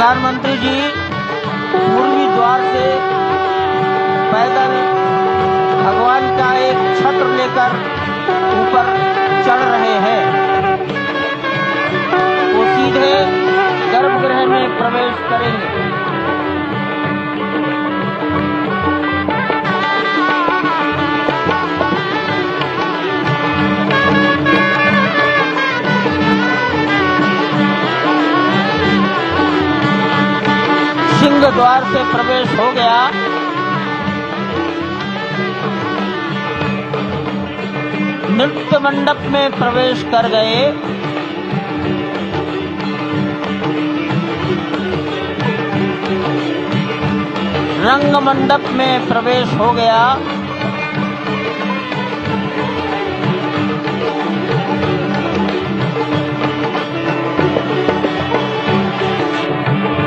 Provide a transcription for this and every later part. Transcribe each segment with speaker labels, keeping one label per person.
Speaker 1: प्रधानमंत्री जी पूर्वी द्वार से पैदल भगवान का एक छत्र लेकर ऊपर चढ़ रहे हैं। वो सीधे गर्भगृह में प्रवेश करेंगे। सिंह द्वार से प्रवेश हो गया। नृत्य मंडप में प्रवेश कर गए। रंग मंडप में प्रवेश हो गया।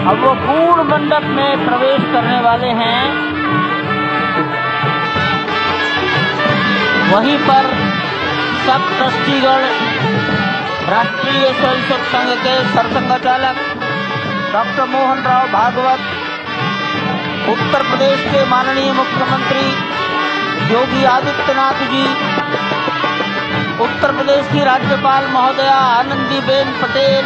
Speaker 1: अब वो पूर्ण मंडप में प्रवेश करने वाले हैं। वहीं पर सब ट्रस्टीगण, राष्ट्रीय स्वयंसेवक संघ के सरसंघचालक डॉक्टर मोहन राव भागवत, उत्तर प्रदेश के माननीय मुख्यमंत्री योगी आदित्यनाथ जी, उत्तर प्रदेश की राज्यपाल महोदया आनंदीबेन पटेल,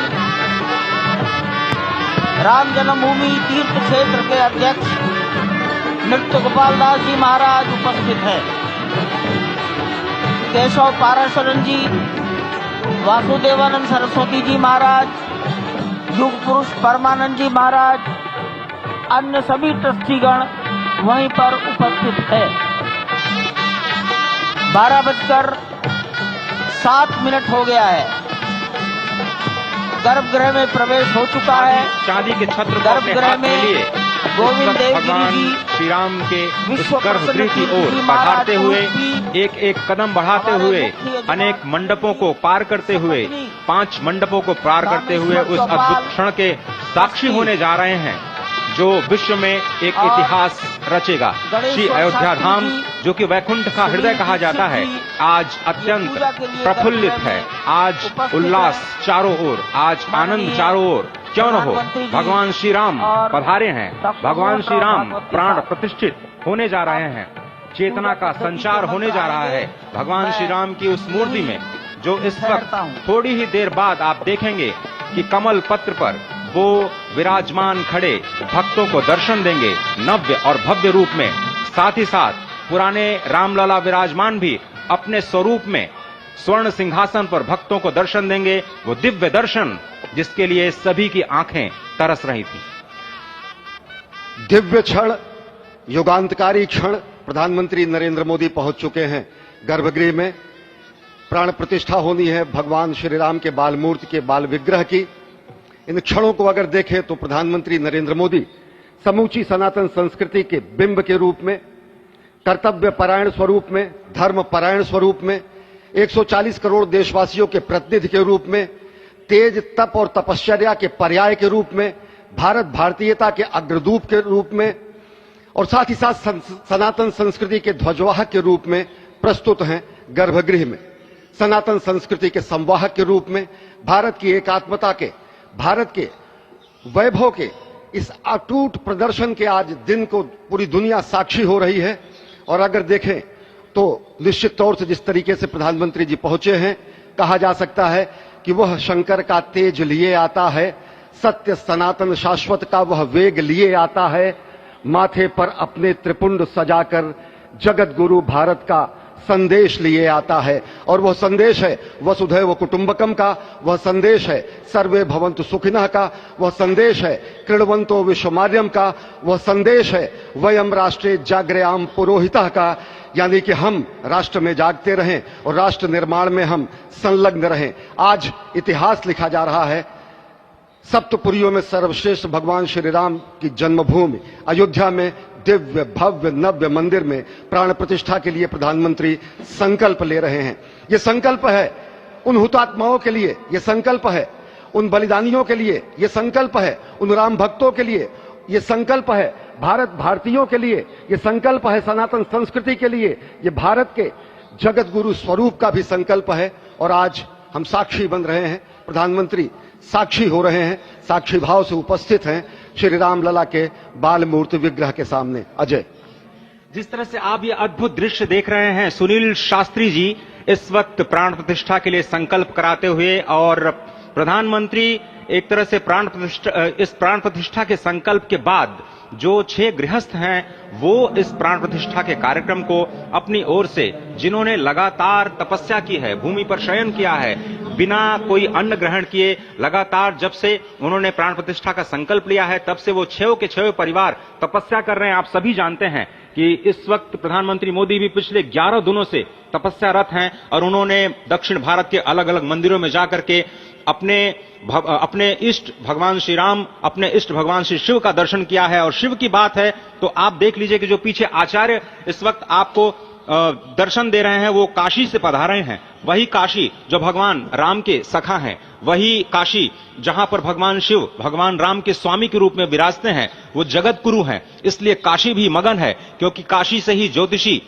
Speaker 1: राम जन्मभूमि तीर्थ क्षेत्र के अध्यक्ष नृत्य गोपाल दास जी महाराज उपस्थित हैं। केशव पाराशरण जी, वासुदेवानंद सरस्वती जी महाराज, युग पुरुष परमानंद जी महाराज, अन्य सभी ट्रस्टीगण वहीं पर उपस्थित है। 12:07 हो गया है। गर्भगृह में प्रवेश हो चुका है।
Speaker 2: चांदी के छत्र
Speaker 1: गर्भगृह में गोविंद देव गिरी जी
Speaker 2: श्री राम के उस गर्भगृह की ओर पधारते हुए एक एक कदम बढ़ाते हुए अनेक मंडपों को पार करते हुए 5 मंडपों को पार करते हुए उस अद्भुत क्षण के साक्षी होने जा रहे हैं जो विश्व में एक इतिहास रचेगा। श्री अयोध्या धाम, जो कि वैकुंठ का हृदय कहा जाता है, आज अत्यंत प्रफुल्लित है। आज उल्लास चारों ओर, आज आनंद चारों ओर। क्यों न हो, भगवान श्री राम पधारे हैं। भगवान श्री राम प्राण प्रतिष्ठित होने जा रहे हैं। चेतना का संचार होने जा रहा है भगवान श्री राम की उस मूर्ति में, जो इस वक्त थोड़ी ही देर बाद आप देखेंगे कि कमल पत्र पर वो विराजमान खड़े भक्तों को दर्शन देंगे नव्य और भव्य रूप में। साथ ही साथ पुराने रामलला विराजमान भी अपने स्वरूप में स्वर्ण सिंहासन पर भक्तों को दर्शन देंगे। वो दिव्य दर्शन जिसके लिए सभी की आंखें तरस रही थी।
Speaker 3: दिव्य क्षण, युगांतकारी क्षण। प्रधानमंत्री नरेंद्र मोदी पहुंच चुके हैं गर्भगृह में। प्राण प्रतिष्ठा होनी है भगवान श्री राम के बाल मूर्ति के बाल विग्रह की। इन क्षणों को अगर देखें तो प्रधानमंत्री नरेंद्र मोदी समूची सनातन संस्कृति के बिंब के रूप में, कर्तव्य परायण स्वरूप में, धर्म परायण स्वरूप में, 140 करोड़ देशवासियों के प्रतिनिधि के रूप में, तेज तप और तपश्चर्या के पर्याय के रूप में, भारत भारतीयता के अग्रदूत के रूप में और साथ ही साथ सनातन संस्कृति के ध्वजवाहक के रूप में प्रस्तुत हैं गर्भगृह में। सनातन संस्कृति के संवाहक के रूप में, भारत की एकात्मता के, भारत के वैभव के इस अटूट प्रदर्शन के आज दिन को पूरी दुनिया साक्षी हो रही है। और अगर देखें तो निश्चित तौर से जिस तरीके से प्रधानमंत्री जी पहुंचे हैं, कहा जा सकता है कि वह शंकर का तेज लिए आता है, सत्य सनातन शाश्वत का वह वेग लिए आता है, माथे पर अपने त्रिपुंड सजाकर जगत गुरु भारत का संदेश लिए आता है। और वह संदेश है वसुधैव कुटुंबकम का, वह संदेश है सर्वे भवन्तु सुखिनः का, वह संदेश है कृण्वन्तो विश्वमार्यम का, वह संदेश है वयम राष्ट्रे जाग्रयाम पुरोहितः का, यानी कि हम राष्ट्र में जागते रहें और राष्ट्र निर्माण में हम संलग्न रहें। आज इतिहास लिखा जा रहा है। सप्तपुरियों में सर्वश्रेष्ठ भगवान श्री राम की जन्मभूमि अयोध्या में दिव्य भव्य नव्य मंदिर में प्राण प्रतिष्ठा के लिए प्रधानमंत्री संकल्प ले रहे हैं। ये संकल्प है उन हुतात्माओं के लिए, ये संकल्प है उन बलिदानियों के लिए, ये संकल्प है उन राम भक्तों के लिए, ये संकल्प है भारत भारतीयों के लिए, ये संकल्प है सनातन संस्कृति के लिए, ये भारत के जगत गुरु स्वरूप का भी संकल्प है। और आज हम साक्षी बन रहे हैं, प्रधानमंत्री साक्षी हो रहे हैं, साक्षी भाव से उपस्थित हैं। श्री राम लला के बाल मूर्ति विग्रह के सामने। अजय।
Speaker 2: जिस तरह से आप ये अद्भुत दृश्य देख रहे हैं, सुनील शास्त्री जी इस वक्त प्राण प्रतिष्ठा के लिए संकल्प कराते हुए, और प्रधानमंत्री एक तरह से इस प्राण प्रतिष्ठा के संकल्प के बाद जो 6 गृहस्थ हैं वो इस प्राण प्रतिष्ठा के कार्यक्रम को अपनी ओर से, जिन्होंने लगातार तपस्या की है, भूमि पर शयन किया है, बिना कोई अन्न ग्रहण किए, लगातार जब से उन्होंने प्राण प्रतिष्ठा का संकल्प लिया है तब से वो 6 के 6 परिवार तपस्या कर रहे हैं। आप सभी जानते हैं कि इस वक्त प्रधानमंत्री मोदी भी पिछले 11 दिनों से तपस्यारत हैं और उन्होंने दक्षिण भारत के अलग अलग मंदिरों में जाकर के अपने इष्ट भगवान श्री राम, अपने इष्ट भगवान श्री शिव का दर्शन किया है। और शिव की बात है तो आप देख लीजिए कि जो पीछे आचार्य इस वक्त आपको दर्शन दे रहे हैं वो काशी से पधारे हैं। वही काशी जो भगवान राम के सखा हैं, वही काशी जहां पर भगवान शिव भगवान राम के स्वामी के रूप में विराजते हैं, वो जगत गुरु हैं। इसलिए काशी भी मगन है, क्योंकि काशी से ही ज्योतिषी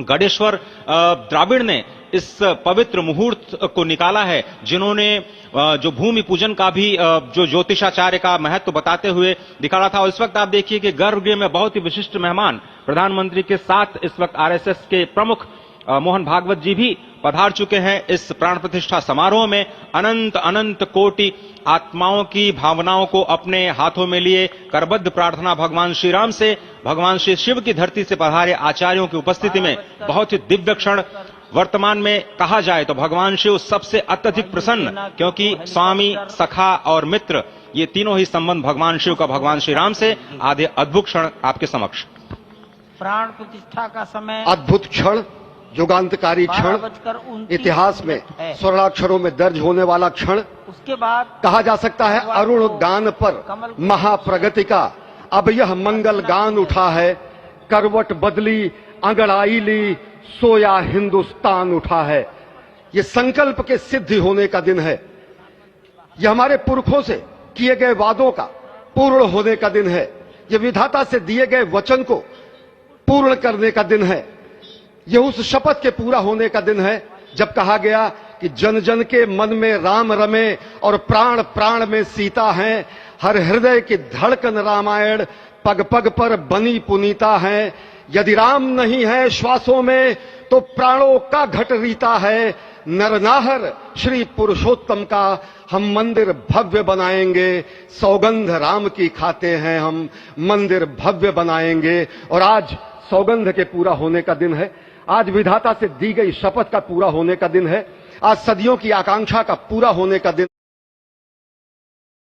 Speaker 2: गणेश्वर द्राविड़ ने इस पवित्र मुहूर्त को निकाला है, जिन्होंने जो भूमि पूजन का भी जो ज्योतिषाचार्य का महत्व बताते हुए दिखाया था। और इस वक्त आप देखिए कि गर्भगृह में बहुत ही विशिष्ट मेहमान प्रधानमंत्री के साथ इस वक्त आरएसएस के प्रमुख मोहन भागवत जी भी पधार चुके हैं। इस प्राण प्रतिष्ठा समारोह में अनंत अनंत कोटि आत्माओं की भावनाओं को अपने हाथों में लिए करबद्ध प्रार्थना भगवान श्री राम से, भगवान श्री शिव की धरती से पधारे आचार्यों की उपस्थिति में बहुत ही दिव्य क्षण। वर्तमान में कहा जाए तो भगवान शिव सबसे अत्यधिक प्रसन्न, क्योंकि स्वामी, सखा और मित्र ये तीनों ही संबंध भगवान शिव का भगवान श्री राम से। आधे अद्भुत क्षण आपके समक्ष।
Speaker 1: प्राण प्रतिष्ठा का समय
Speaker 3: अद्भुत क्षण, युगांतकारी क्षण, इतिहास में स्वर्णाक्षरों में दर्ज होने वाला क्षण।
Speaker 1: उसके बाद
Speaker 3: कहा जा सकता है अरुण गान पर महाप्रगति का अब यह मंगल गान उठा है। करवट बदली, अंगड़ाई ली, सोया हिंदुस्तान उठा है। ये संकल्प के सिद्धि होने का दिन है। यह हमारे पुरखों से किए गए वादों का पूर्ण होने का दिन है। यह विधाता से दिए गए वचन को पूर्ण करने का दिन है। यह उस शपथ के पूरा होने का दिन है जब कहा गया कि जन जन के मन में राम रमे और प्राण प्राण में सीता है। हर हृदय की धड़कन रामायण पग पग पर बनी पुनीता है। यदि राम नहीं है श्वासों में तो प्राणों का घट रीता है। नरनाहर श्री पुरुषोत्तम का हम मंदिर भव्य बनाएंगे। सौगंध राम की खाते हैं हम, मंदिर भव्य बनाएंगे। और आज सौगंध के पूरा होने का दिन है। आज विधाता से दी गई शपथ का पूरा होने का दिन है। आज सदियों की आकांक्षा का पूरा होने का दिन।